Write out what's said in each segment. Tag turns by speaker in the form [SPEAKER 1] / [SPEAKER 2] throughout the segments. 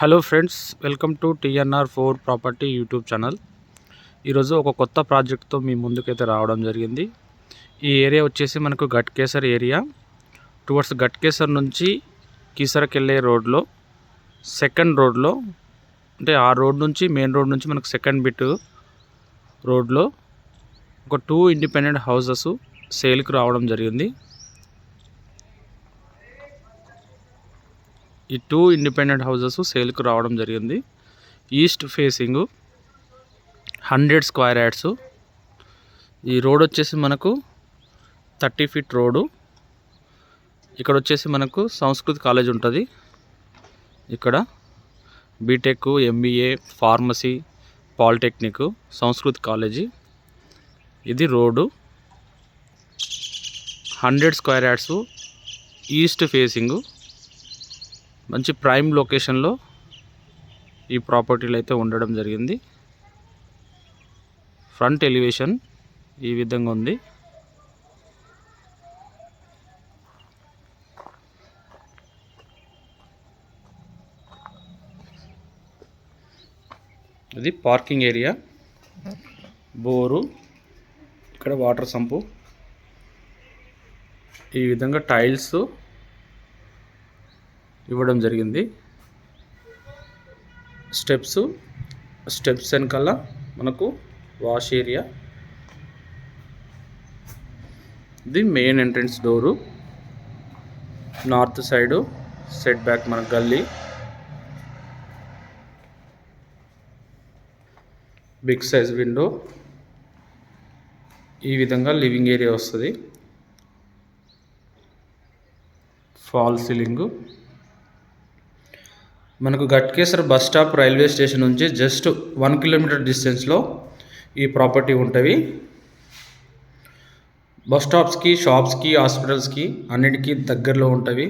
[SPEAKER 1] Hello friends, welcome to TNR4 property YouTube channel. ఈరోజు ఒక కొత్త ప్రాజెక్ట్తో మీ ముందుకైతే రావడం జరిగింది. ఈ ఏరియా వచ్చేసి మనకు గట్కేసర్ ఏరియా. టువర్డ్స్ గట్కేసర్ నుంచి కీసరకి వెళ్ళే రోడ్లో సెకండ్ రోడ్లో, అంటే ఆ రోడ్ నుంచి మెయిన్ రోడ్ నుంచి మనకు సెకండ్ బిట్ రోడ్లో ఒక 2 ఇండిపెండెంట్ హౌసెస్ సేల్కి రావడం జరిగింది. ఈ 2 ఇండిపెండెంట్ హౌసెస్ సేల్కి రావడం జరిగింది. East facing 100 square yards. ఈ రోడ్ వచ్చేసి మనకు 30 ఫీట్ రోడ్డు. ఇక్కడ వచ్చేసి మనకు సంస్కృత్ కాలేజ్ ఉంటుంది. ఇక్కడ B Tech, MBA, pharmacy, polytechnic, Sanskrit college. ఇది road 100 square yards, east facing, మంచి ప్రైమ్ లొకేషన్లో ఈ ప్రాపర్టీలు అయితే ఉండడం జరిగింది. ఫ్రంట్ ఎలివేషన్ ఈ విధంగా ఉంది. ఇది పార్కింగ్ ఏరియా, బోరు, ఇక్కడ వాటర్ సంపు, ఈ విధంగా టైల్స్ ఇవ్వడం జరిగింది. స్టెప్స్ వెనకాల మనకు వాష్ ఏరియా. ఇది main entrance door. North side set back మన గల్లీ. Big size window. ఈ విధంగా లివింగ్ ఏరియా వస్తుంది. False ceiling. మనకు Ghatkesar bus stop railway station నుంచి జస్ట్ 1 కిలోమీటర్ డిస్టెన్స్లో ఈ ప్రాపర్టీ ఉంటుంది. బస్ స్టాప్స్కి, షాప్స్కి, హాస్పిటల్స్కి అన్నిటికీ దగ్గరలో ఉంటుంది.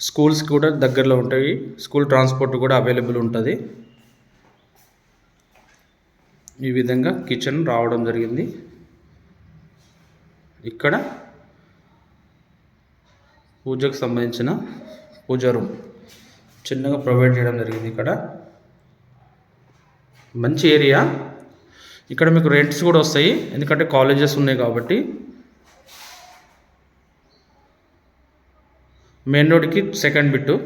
[SPEAKER 1] స్కూల్స్కి కూడా దగ్గరలో ఉంటాయి. స్కూల్ ట్రాన్స్పోర్ట్ కూడా అవైలబుల్ ఉంటుంది. ఈ విధంగా కిచెన్ రావడం జరిగింది. ఇక్కడ పూజకు సంబంధించిన పూజా రూమ్ చిన్నగా ప్రొవైడ్ చేయడం జరిగింది. ఇక్కడ మంచి ఏరియా. ఇక్కడ మీకు రెంట్స్ కూడా వస్తాయి, ఎందుకంటే కాలేజెస్ ఉన్నాయి కాబట్టి. మెయిన్ రోడ్కి second bit.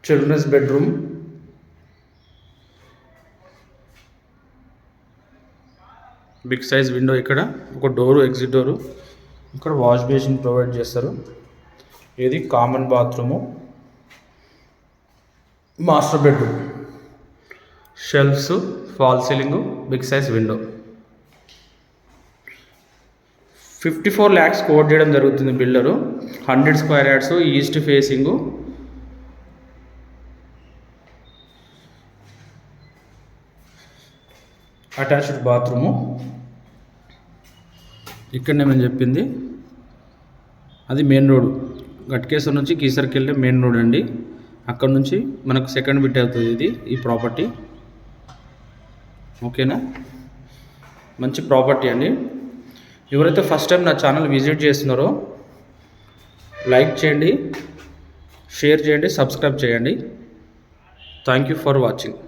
[SPEAKER 1] Children's bedroom. Big size window. ఇక్కడ ఒక డోరు, ఎగ్జిట్ డోరు. ఇక్కడ వాష్ బేసిన్ ప్రొవైడ్ చేస్తారు. ఇది common bathroom, master bedroom, shelves, fall ceiling, big size window. 54 lakhs quote చేయడం జరుగుతుంది builder. 100 square yards, east facing. Attached bathroom. ఇక్కడ నేను చెప్పింది అది మెయిన్ రోడ్. గట్కేసర్ నుంచి కీసర్కి వెళ్ళే మెయిన్ రోడ్ అండి. అక్కడ నుంచి మనకు సెకండ్ బిట్ అవుతుంది ఇది, ఈ ప్రాపర్టీ. ఓకేనా? మంచి ప్రాపర్టీ అండి. ఎవరైతే ఫస్ట్ టైం నా ఛానల్ విజిట్ చేస్తున్నారో లైక్ చేయండి, షేర్ చేయండి, సబ్స్క్రైబ్ చేయండి. Thank you for watching.